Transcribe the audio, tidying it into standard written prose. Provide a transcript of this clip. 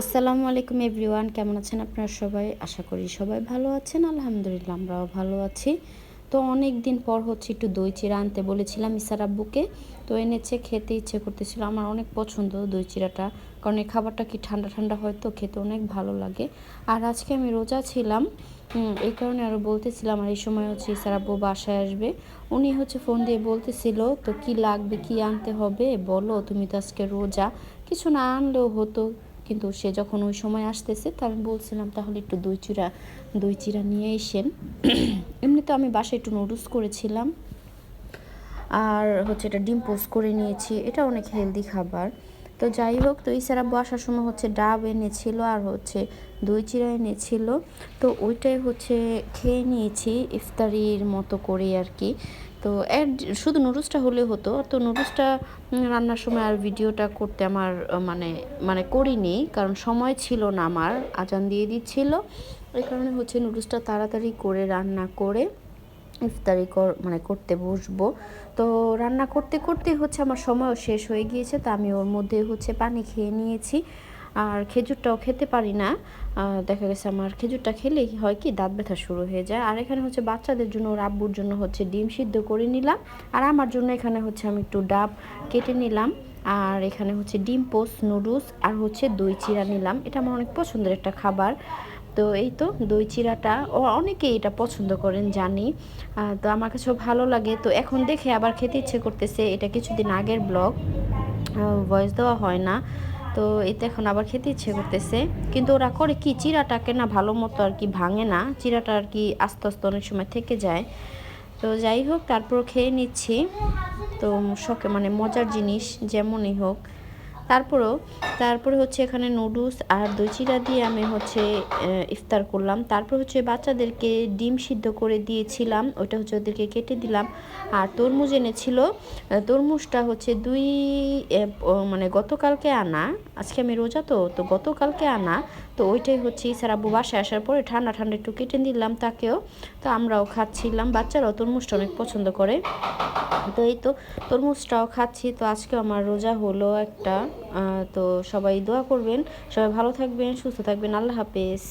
আসসালামু আলাইকুম এভরিওয়ান, কেমন আছেন আপনারা সবাই? আশা করি সবাই ভালো আছেন। আলহামদুলিল্লাহ আমরাও ভালো আছি। তো অনেক দিন পর হচ্ছে একটু দই চিড়া আনতে বলেছিলাম ইসার আব্বুকে। তো এনেছে, খেতে ইচ্ছে করতেছিল। আমার অনেক পছন্দ দই চিড়াটা, কারণ এই খাবারটা কি ঠান্ডা ঠান্ডা হয় তো খেতে অনেক ভালো লাগে। আর আজকে আমি রোজা ছিলাম, এই কারণে আরও বলতেছিলাম। আর এই সময় হচ্ছে ইসার আব্বু বাসায় আসবে। উনি হচ্ছে ফোন দিয়ে বলতেছিল, তো কি লাগবে, কি আনতে হবে বলো, তুমি তো আজকে রোজা, কিছু না আনলেও হতো। কিন্তু সে যখন ওই সময় আসতেছে, তো আমি বলছিলাম তাহলে একটু দই চিড়া নিয়ে এসেন। এমনিতে আমি বাসায় একটু নুডলস করেছিলাম, আর হচ্ছে এটা ডিম পোস্ট করে নিয়েছি। এটা অনেক হেলদি খাবার। তো যাই হোক, তো ইসার আব্বু আসার সময় হচ্ছে ডাব এনেছিল আর হচ্ছে দই চিড়া এনেছিল। তো ওইটাই হচ্ছে খেয়ে নিয়েছি ইফতারির মতো করে আর কি। তো শুধু নুডলসটা হলে হতো, তো নুডলসটা রান্নার সময় আর ভিডিওটা করতে আমার মানে মানে করিনি, কারণ সময় ছিল না, আমার আজান দিয়ে দিচ্ছিল। এই কারণে হচ্ছে নুডলসটা তাড়াতাড়ি করে রান্না করে ইফতারি করতে বসবো। তো রান্না করতে করতে হচ্ছে আমার সময়ও শেষ হয়ে গিয়েছে, তো আমি ওর মধ্যে হচ্ছে পানি খেয়ে নিয়েছি। আর খেজুরটাও খেতে পারি না, দেখা গেছে আমার খেজুরটা খেলে হয় কি দাঁত ব্যথা শুরু হয়ে যায়। আর এখানে হচ্ছে বাচ্চাদের জন্য, ওর আব্বুর জন্য হচ্ছে ডিম সিদ্ধ করে নিলাম, আর আমার জন্য এখানে হচ্ছে আমি একটু ডাব কেটে নিলাম। আর এখানে হচ্ছে ডিম পোস্ট, নুডলস আর হচ্ছে দই চিড়া নিলাম। এটা আমার অনেক পছন্দের একটা খাবার। তো এই তো দই চিড়াটা অনেকেই এটা পছন্দ করেন জানি, তো আমার কাছেও ভালো লাগে। তো এখন দেখে আবার খেতে ইচ্ছে করতেছে। এটা কিছুদিন আগের ব্লগ, ভয়েস দেওয়া হয় না। তো এতে এখন আবার খেতে ইচ্ছে করতেছে। কিন্তু ওরা করে কি, চিড়াটাকে না ভালো মতো আর কি ভাঙে না, চিড়াটা আর কি আস্তে আস্তে অনেক সময় থেকে যায়। তো যাই হোক, তারপর খেয়ে নিচ্ছি। তো শখে মজার জিনিস যেমনই হোক, তারপরেও তারপরে হচ্ছে এখানে নুডলস আর দই চিড়া দিয়ে আমি হচ্ছে ইফতার করলাম। তারপর হচ্ছে বাচ্চাদেরকে ডিম সিদ্ধ করে দিয়েছিলাম, ওইটা হচ্ছে ওদেরকে কেটে দিলাম। আর তরমুজ এনেছিল, তরমুজটা হচ্ছে গতকালকে আনা, আজকে আমি রোজা, তো গতকালকে আনা। তো ওইটাই হচ্ছে ইসার আব্বু বাসায় আসার পরে ঠান্ডা ঠান্ডা একটু কেটে দিলাম তাকেও। তো আমরাও খাচ্ছিলাম, বাচ্চারাও তরমুজটা অনেক পছন্দ করে। তো এই তো তরমুজটাও খাচ্ছি। তো আজকে আমার রোজা হলো একটা। তো সবাই দোয়া করবেন, সবাই ভালো থাকবেন, সুস্থ থাকবেন। আল্লাহ হাফেজ।